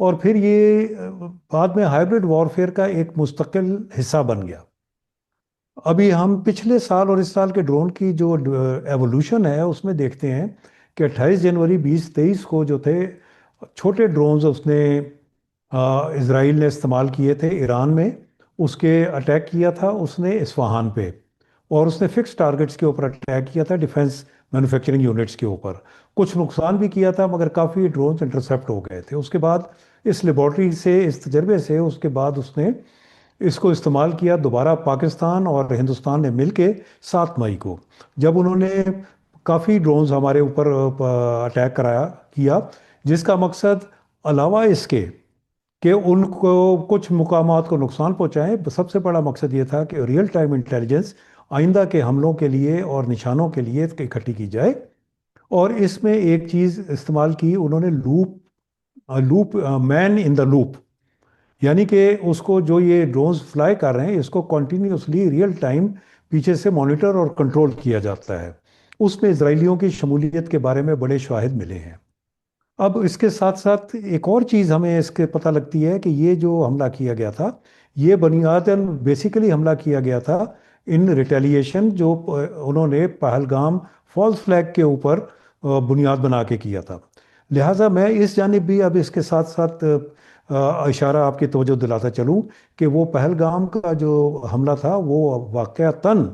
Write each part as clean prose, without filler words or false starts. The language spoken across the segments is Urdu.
اور پھر یہ بعد میں ہائبرڈ وارفیئر کا ایک مستقل حصہ بن گیا۔ ابھی ہم پچھلے سال اور اس سال کے ڈرون کی جو ایوولوشن ہے اس میں دیکھتے ہیں کہ 28 جنوری 2023 کو جو تھے چھوٹے ڈرونز اس نے اسرائیل نے استعمال کیے تھے ایران میں، اس کے اٹیک کیا تھا اس نے اصفہان پہ، اور اس نے فکس ٹارگٹس کے اوپر اٹیک کیا تھا، ڈیفنس مینوفیکچرنگ یونٹس کے اوپر۔ کچھ نقصان بھی کیا تھا مگر کافی ڈرونز انٹرسپٹ ہو گئے تھے۔ اس کے بعد اس لیبارٹری سے، اس تجربے سے، اس کے بعد اس نے اس کو استعمال کیا دوبارہ پاکستان اور ہندوستان نے مل کے 7 مئی کو، جب انہوں نے کافی ڈرونز ہمارے اوپر اٹیک کیا، جس کا مقصد علاوہ اس کے کہ ان کو کچھ مقامات کو نقصان پہنچائیں، سب سے بڑا مقصد یہ تھا کہ ریئل ٹائم انٹیلیجنس آئندہ کے حملوں کے لیے اور نشانوں کے لیے اکٹھی کی جائے۔ اور اس میں ایک چیز استعمال کی انہوں نے، loop main in the loop, یعنی کہ اس کو جو یہ ڈرونز فلائی کر رہے ہیں اس کو کنٹینیوسلی ریئل ٹائم پیچھے سے مانیٹر اور کنٹرول کیا جاتا ہے۔ اس میں اسرائیلیوں کی شمولیت کے بارے میں بڑے شواہد ملے ہیں۔ اب اس کے ساتھ ساتھ ایک اور چیز ہمیں اس کے پتہ لگتی ہے کہ یہ جو حملہ کیا گیا تھا، یہ بنیاداً بیسیکلی حملہ کیا گیا تھا ان ریٹیلیشن جو انہوں نے پہلگام فالس فلیگ کے اوپر بنیاد بنا کے کیا تھا۔ لہٰذا میں اس جانب بھی اب اس کے ساتھ ساتھ اشارہ آپ کی توجہ دلاتا چلوں کہ وہ پہلگام کا جو حملہ تھا وہ واقعتاً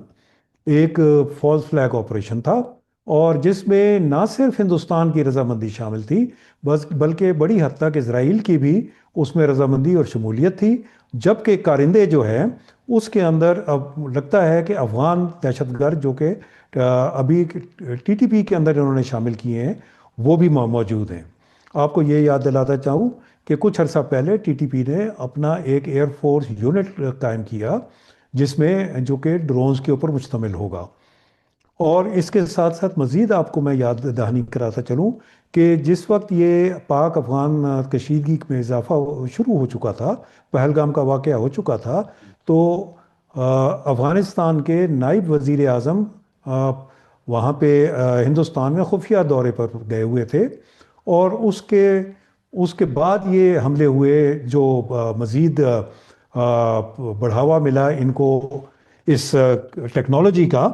ایک فالس فلیگ آپریشن تھا، اور جس میں نہ صرف ہندوستان کی رضامندی شامل تھی، بس بلکہ بڑی حد تک اسرائیل کی بھی اس میں رضامندی اور شمولیت تھی، جبکہ کارندے جو ہے اس کے اندر اب لگتا ہے کہ افغان دہشت گرد جو کہ ابھی TTP کے اندر انہوں نے شامل کیے ہیں، وہ بھی موجود ہیں۔ آپ کو یہ یاد دلاتا چاہوں کہ کچھ عرصہ پہلے TTP نے اپنا ایک ایئر فورس یونٹ قائم کیا جس میں جو کہ ڈرونز کے اوپر مشتمل ہوگا۔ اور اس کے ساتھ ساتھ مزید آپ کو میں یاد دہانی کراتا چلوں کہ جس وقت یہ پاک افغان کشیدگی میں اضافہ شروع ہو چکا تھا، پہلگام کا واقعہ ہو چکا تھا، تو افغانستان کے نائب وزیر اعظم وہاں پہ ہندوستان میں خفیہ دورے پر گئے ہوئے تھے، اور اس کے بعد یہ حملے ہوئے جو مزید بڑھاوا ملا ان کو اس ٹیکنالوجی کا۔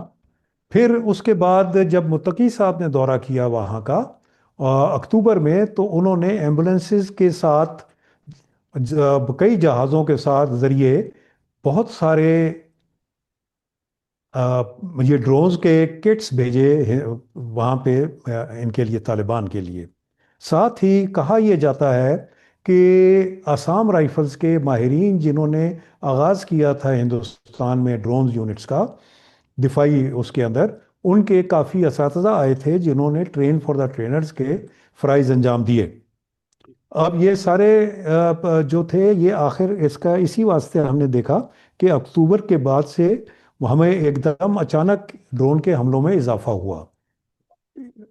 پھر اس کے بعد جب متقی صاحب نے دورہ کیا وہاں کا اکتوبر میں، تو انہوں نے ایمبولنسز کے ساتھ کئی جہازوں کے ساتھ ذریعے بہت سارے یہ ڈرونز کے کٹس بھیجے وہاں پہ ان کے لیے، طالبان کے لیے۔ ساتھ ہی کہا یہ جاتا ہے کہ آسام رائفلز کے ماہرین جنہوں نے آغاز کیا تھا ہندوستان میں ڈرونز یونٹس کا دفاعی اس کے اندر، ان کے کافی اساتذہ آئے تھے جنہوں نے ٹرین فار دا ٹرینرز کے فرائض انجام دیے۔ اب یہ سارے جو تھے یہ آخر اس کا اسی واسطے ہم نے دیکھا کہ اکتوبر کے بعد سے ہمیں ایک دم اچانک ڈرون کے حملوں میں اضافہ ہوا۔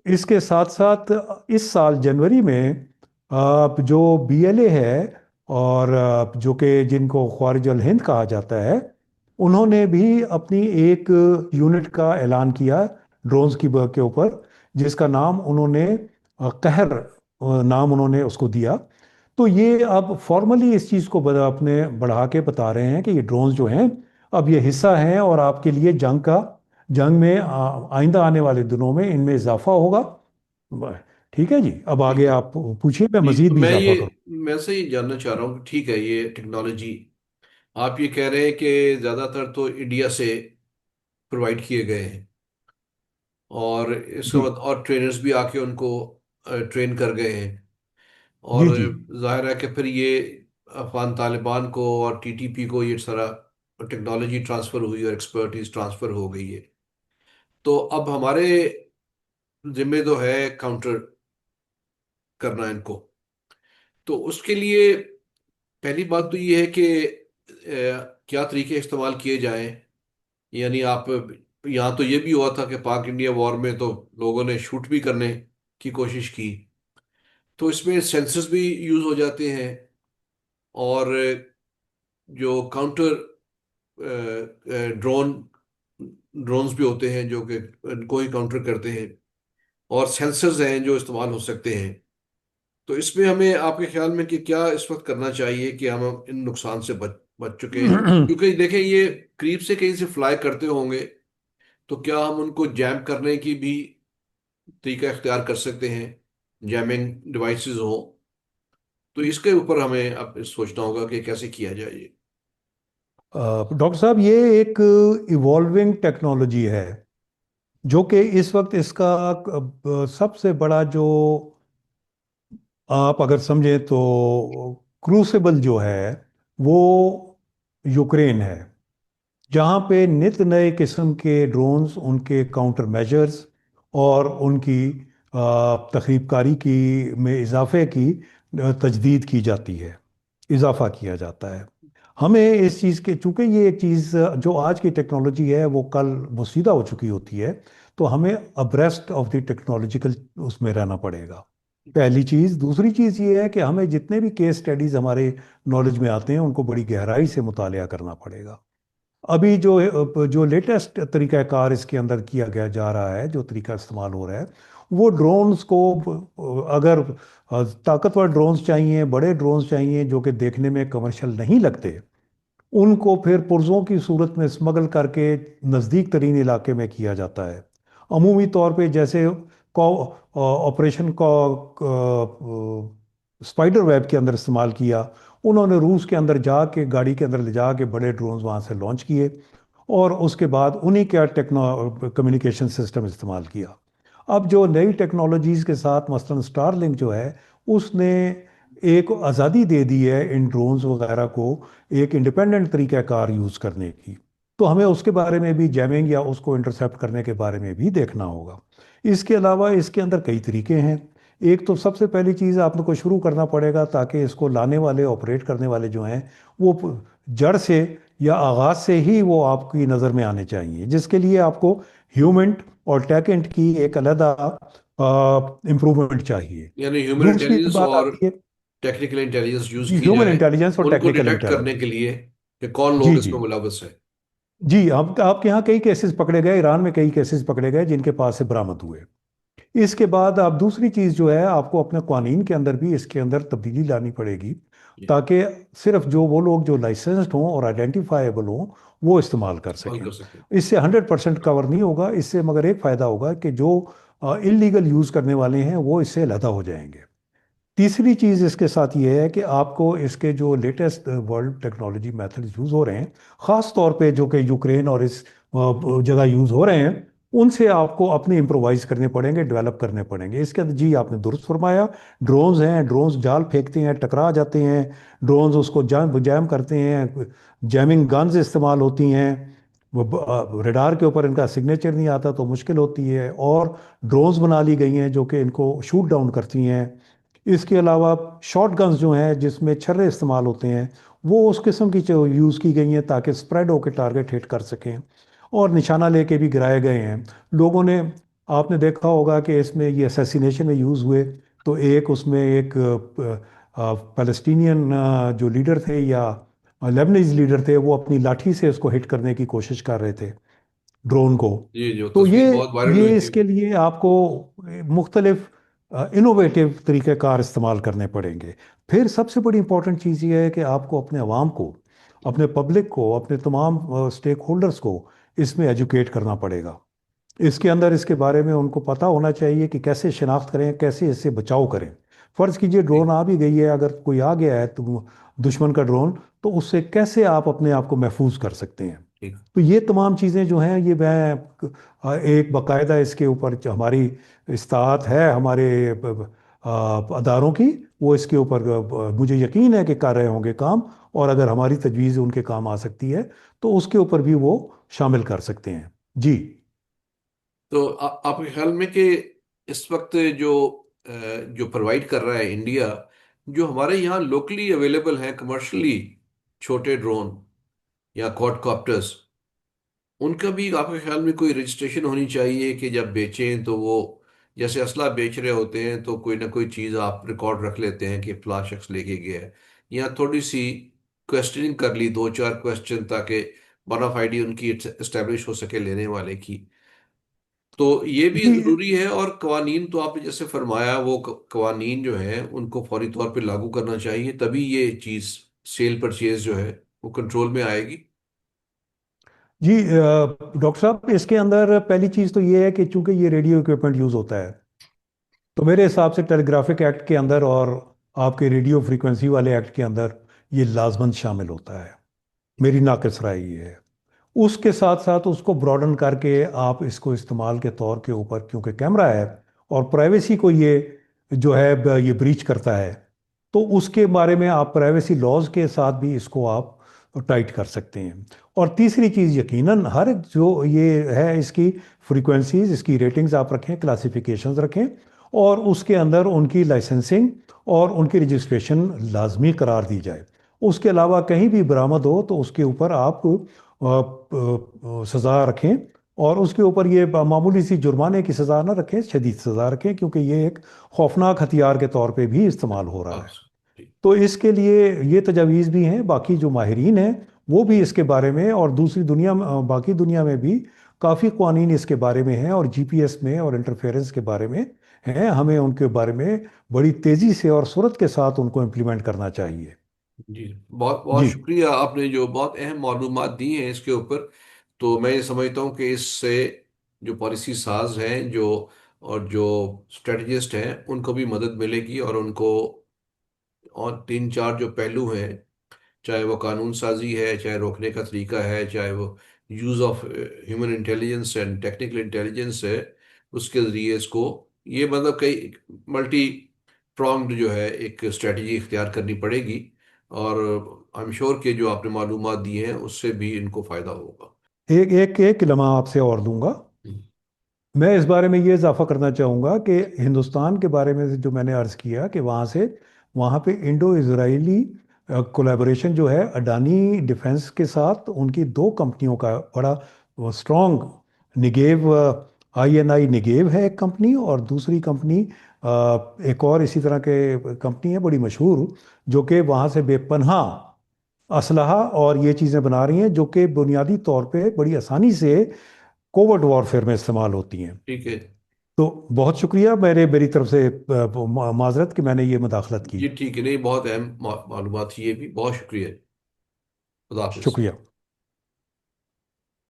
اس کے ساتھ ساتھ اس سال جنوری میں جو BLA ہے، اور جو کہ جن کو خوارج الہند کہا جاتا ہے، انہوں نے بھی اپنی ایک یونٹ کا اعلان کیا ڈرونز کے اوپر، جس کا نام انہوں نے قہر نام انہوں نے اس کو دیا۔ تو یہ اب فارملی اس چیز کو اپنے بڑھا کے بتا رہے ہیں کہ یہ ڈرونز جو ہیں اب یہ حصہ ہیں، اور آپ کے لیے جنگ میں آئندہ آنے والے دنوں میں ان میں اضافہ ہوگا۔ ٹھیک ہے جی، اب ٹھیک آگے ہے آپ پوچھیے، میں جی، مزید تو بھی اضافہ کروں۔ میں سے یہ جاننا چاہ رہا ہوں کہ ٹھیک ہے یہ ٹیکنالوجی آپ یہ کہہ رہے ہیں کہ زیادہ تر تو انڈیا سے پرووائڈ کیے گئے ہیں، اور اس کا جی اور ٹرینرز بھی آ کے ان کو ٹرین کر گئے ہیں، اور جی جی ظاہر ہے کہ پھر یہ افغان طالبان کو اور TTP کو یہ سارا ٹیکنالوجی ٹرانسفر ہوئی اور ایکسپرٹیز ٹرانسفر ہو گئی ہے، تو اب ہمارے ذمہ تو ہے کاؤنٹر کرنا ان کو۔ تو اس کے لیے پہلی بات تو یہ ہے کہ کیا طریقے استعمال کیے جائیں، یعنی آپ یہاں تو یہ بھی ہوا تھا کہ پاک انڈیا وار میں تو لوگوں نے شوٹ بھی کرنے کی کوشش کی، تو اس میں سینسرز بھی یوز ہو جاتے ہیں، اور جو کاؤنٹر ڈرون ڈرونز بھی ہوتے ہیں جو کہ ان کو ہی کاؤنٹر کرتے ہیں، اور سینسرز ہیں جو استعمال ہو سکتے ہیں۔ تو اس میں ہمیں آپ کے خیال میں کہ کیا اس وقت کرنا چاہیے کہ ہم ان نقصان سے بچ چکے ہیں؟ کیونکہ دیکھیں یہ قریب سے کہیں سے فلائی کرتے ہوں گے، تو کیا ہم ان کو جیم کرنے کی بھی طریقہ اختیار کر سکتے ہیں؟ جیمنگ ڈیوائسز ہوں، تو اس کے اوپر ہمیں اب سوچنا ہوگا کہ کیسے کیا جائے یہ۔ ڈاکٹر صاحب، یہ ایک ایوالونگ ٹیکنالوجی ہے، جو کہ اس وقت اس کا سب سے بڑا جو آپ اگر سمجھیں تو کروسیبل جو ہے وہ یوکرین ہے، جہاں پہ نت نئے قسم کے ڈرونز، ان کے کاؤنٹر میجرز اور ان کی تخریب کاری کی میں اضافے کی تجدید کی جاتی ہے، اضافہ کیا جاتا ہے۔ ہمیں اس چیز کے، چونکہ یہ ایک چیز جو آج کی ٹیکنالوجی ہے وہ کل مصیدہ ہو چکی ہوتی ہے، تو ہمیں ابریسٹ آف دی ٹیکنالوجیکل اس میں رہنا پڑے گا، پہلی چیز۔ دوسری چیز یہ ہے کہ ہمیں جتنے بھی کیس سٹڈیز ہمارے نالج میں آتے ہیں ان کو بڑی گہرائی سے مطالعہ کرنا پڑے گا۔ ابھی جو لیٹسٹ طریقہ کار اس کے اندر کیا گیا جا رہا ہے، جو طریقہ استعمال ہو رہا ہے، وہ ڈرونز کو، اگر طاقتور ڈرونز چاہیے، بڑے ڈرونز چاہیے جو کہ دیکھنے میں کمرشل نہیں لگتے، ان کو پھر پرزوں کی صورت میں اسمگل کر کے نزدیک ترین علاقے میں کیا جاتا ہے۔ عمومی طور پہ جیسے آپریشن کو اسپائڈر ویب کے اندر استعمال کیا، انہوں نے روس کے اندر جا کے، گاڑی کے اندر لے جا کے بڑے ڈرونز وہاں سے لانچ کیے، اور اس کے بعد انہی کا کمیونیکیشن سسٹم استعمال کیا۔ اب جو نئی ٹیکنالوجیز کے ساتھ مثلاً اسٹار لنک جو ہے، اس نے ایک آزادی دے دی ہے ان ڈرونز وغیرہ کو ایک انڈیپینڈنٹ طریقہ کار یوز کرنے کی، تو ہمیں اس کے بارے میں بھی، جیمنگ یا اس کو انٹرسیپٹ کرنے کے بارے میں بھی دیکھنا ہوگا۔ اس کے علاوہ اس کے اندر کئی طریقے ہیں۔ ایک تو سب سے پہلی چیز آپ کو شروع کرنا پڑے گا، تاکہ اس کو لانے والے، آپریٹ کرنے والے جو ہیں، وہ جڑ سے یا آغاز سے ہی وہ آپ کی نظر میں آنے چاہیے، جس کے لیے آپ کو ہیومنٹ اور ٹیکنٹ کی ایک علیحدہ امپروومنٹ چاہیے۔ یعنی ہیومن دوسری انٹیلیجنس بات اور آتی ہے ٹیکنیکل انٹیلیجنس یوز جی، کی ہیومن جائے انٹیلیجنس اور ان کو ٹیکنیکل ڈیٹیکٹ کرنے انٹیلیجنس۔ کے لیے کہ کون جی لوگ اس جی میں ملوث ہیں۔ جی، آپ کے یہاں کئی کیسز پکڑے گئے، ایران میں کئی کیسز پکڑے گئے جن کے پاس سے برآمد ہوئے۔ اس کے بعد آپ دوسری چیز جو ہے، آپ کو اپنے قوانین کے اندر بھی اس کے اندر تبدیلی لانی پڑے گی، جی، تاکہ صرف جو وہ لوگ جو لائسنسڈ ہوں اور آئیڈینٹیفائیبل ہوں وہ استعمال کر استعمال سکیں۔ کر سکیں۔ اس سے 100% کور نہیں ہوگا، اس سے مگر ایک فائدہ ہوگا کہ جو انلیگل یوز کرنے والے ہیں وہ اس سے علیحدہ ہو جائیں گے۔ تیسری چیز اس کے ساتھ یہ ہے کہ آپ کو اس کے جو latest world technology method use ہو رہے ہیں، خاص طور پہ جو کہ یوکرین اور اس جگہ یوز ہو رہے ہیں، ان سے آپ کو اپنے امپرووائز کرنے پڑیں گے، ڈیولپ کرنے پڑیں گے۔ اس کے اندر جی آپ نے درست فرمایا، ڈرونز ہیں، ڈرونز جال پھینکتے ہیں، ٹکرا جاتے ہیں، ڈرونز اس کو جیم کرتے ہیں، جیمنگ گنز استعمال ہوتی ہیں، وہ ریڈار کے اوپر ان کا سگنیچر نہیں آتا تو مشکل ہوتی ہے، اور ڈرونز بنا لی گئی ہیں جو کہ ان کو شوٹ ڈاؤن کرتی ہیں۔ اس کے علاوہ شارٹ گنز جو ہیں جس میں چھرے استعمال ہوتے ہیں، وہ اس قسم کی جو یوز کی گئی ہیں تاکہ اسپریڈ ہو کے ٹارگٹ ہٹ کر سکیں، اور نشانہ لے کے بھی گرائے گئے ہیں لوگوں نے۔ آپ نے دیکھا ہوگا کہ اس میں یہ اسیسینیشن میں یوز ہوئے، تو ایک اس میں ایک پیلسٹینین جو لیڈر تھے یا لیبنیز لیڈر تھے، وہ اپنی لاٹھی سے اس کو ہٹ کرنے کی کوشش کر رہے تھے، ڈرون کو۔ جی، جو تو تصویر یہ بہت وائرل ہوئی یہ تھی۔ اس کے لیے آپ کو مختلف انوویٹو طریقہ کار استعمال کرنے پڑیں گے۔ پھر سب سے بڑی امپورٹنٹ چیز یہ ہے کہ آپ کو اپنے عوام کو، اپنے پبلک کو، اپنے تمام اسٹیک ہولڈرز کو اس میں ایجوکیٹ کرنا پڑے گا۔ اس کے اندر اس کے بارے میں ان کو پتہ ہونا چاہیے کہ کیسے شناخت کریں، کیسے اس سے بچاؤ کریں۔ فرض کیجئے جی، ڈرون آ بھی گئی ہے، اگر کوئی آ گیا ہے تو دشمن کا ڈرون، تو اس سے کیسے آپ اپنے آپ کو محفوظ کر سکتے ہیں۔ ٹھیک۔ تو یہ تمام چیزیں جو ہیں، یہ میں ایک باقاعدہ اس کے اوپر جو ہماری استاد ہے ہمارے اداروں کی، وہ اس کے اوپر مجھے یقین ہے کہ کر رہے ہوں گے کام، اور اگر ہماری تجویز ان کے کام آ سکتی ہے تو اس کے اوپر بھی وہ شامل کر سکتے ہیں۔ جی تو آپ کے خیال میں کہ اس وقت جو جو پرووائڈ کر رہا ہے انڈیا، جو ہمارے یہاں لوکلی اویلیبل ہیں کمرشلی چھوٹے ڈرون یا کوڈ کاپٹرز، ان کا بھی آپ کے خیال میں کوئی رجسٹریشن ہونی چاہیے کہ جب بیچیں تو وہ جیسے اسلحہ بیچ رہے ہوتے ہیں تو کوئی نہ کوئی چیز آپ ریکارڈ رکھ لیتے ہیں کہ فلاں شخص لے کے گیا ہے، یا تھوڑی سی کوشچننگ کر لی، دو چار کوشچن، تاکہ بونافائیڈی ان کی اسٹیبلش ہو سکے لینے والے کی۔ تو یہ بھی جی ضروری ہے، اور قوانین تو آپ نے جیسے فرمایا، وہ قوانین جو ہیں ان کو فوری طور پہ لاگو کرنا چاہیے، تبھی یہ چیز سیل پرچیز جو ہے وہ کنٹرول میں آئے گی۔ جی ڈاکٹر صاحب، اس کے اندر پہلی چیز تو یہ ہے کہ چونکہ یہ ریڈیو اکوپمنٹ یوز ہوتا ہے، تو میرے حساب سے ٹیلی گرافک ایکٹ کے اندر اور آپ کے ریڈیو فریکوینسی والے ایکٹ کے اندر یہ لازماً شامل ہوتا ہے۔ میری ناقص رائے یہ ہے۔ اس کے ساتھ ساتھ اس کو براڈن کر کے آپ اس کو استعمال کے طور کے اوپر، کیونکہ کیمرہ ہے اور پرائیویسی کو یہ جو ہے یہ بریچ کرتا ہے، تو اس کے بارے میں آپ پرائیویسی لاز کے ساتھ بھی اس کو آپ ٹائٹ کر سکتے ہیں۔ اور تیسری چیز یقیناً ہر ایک جو یہ ہے اس کی فریکوینسیز، اس کی ریٹنگز آپ رکھیں، کلاسیفیکیشنز رکھیں، اور اس کے اندر ان کی لائسنسنگ اور ان کی رجسٹریشن لازمی قرار دی جائے۔ اس کے علاوہ کہیں بھی برآمد ہو تو اس کے اوپر آپ سزا رکھیں، اور اس کے اوپر یہ معمولی سی جرمانے کی سزا نہ رکھیں، شدید سزا رکھیں، کیونکہ یہ ایک خوفناک ہتھیار کے طور پہ بھی استعمال ہو رہا بات ہے۔ ٹھیک۔ تو اس کے لیے یہ تجاویز بھی ہیں، باقی جو ماہرین ہیں وہ بھی اس کے بارے میں، اور دوسری دنیا میں باقی دنیا میں بھی کافی قوانین اس کے بارے میں ہیں، اور جی پی ایس میں اور انٹرفیئرنس کے بارے میں ہیں۔ ہمیں ان کے بارے میں بڑی تیزی سے اور سرعت کے ساتھ ان کو امپلیمنٹ کرنا چاہیے۔ جی، بہت بہت جی شکریہ، آپ نے جو بہت اہم معلومات دی ہیں اس کے اوپر۔ تو میں یہ سمجھتا ہوں کہ اس سے جو پالیسی ساز ہیں، اور جو اسٹریٹجسٹ ہیں، ان کو بھی مدد ملے گی، اور ان کو اور تین چار جو پہلو ہیں، چاہے وہ قانون سازی ہے، چاہے روکنے کا طریقہ ہے، چاہے وہ use of human intelligence and technical intelligence ہے، اس کے ذریعے اس کو، یہ مطلب کئی ملٹی پرانگڈ جو ہے ایک اسٹریٹجی اختیار کرنی پڑے گی، اور آئی ایم شور کہ جو آپ نے معلومات دی ہیں اس سے بھی ان کو فائدہ ہوگا۔ ایک لمحہ آپ سے اور دوں گا۔ میں اس بارے میں یہ اضافہ کرنا چاہوں گا کہ ہندوستان کے بارے میں جو میں نے عرض کیا کہ وہاں پہ انڈو اسرائیلی کولیبوریشن جو ہے اڈانی ڈیفنس کے ساتھ، ان کی دو کمپنیوں کا بڑا اسٹرانگ، نگیو آئی این آئی نگیو ہے ایک کمپنی، اور دوسری کمپنی ایک اور اسی طرح کے کمپنی ہے بڑی مشہور، جو کہ وہاں سے بے پناہ اسلحہ اور یہ چیزیں بنا رہی ہیں، جو کہ بنیادی طور پہ بڑی آسانی سے کوورٹ وارفیئر میں استعمال ہوتی ہیں۔ ٹھیک ہے۔ تو بہت شکریہ، میری طرف سے معذرت کہ میں نے یہ مداخلت کی۔ جی ٹھیک ہے، نہیں، بہت اہم معلومات تھی یہ بھی، بہت شکریہ۔ خدا حافظ۔ شکریہ۔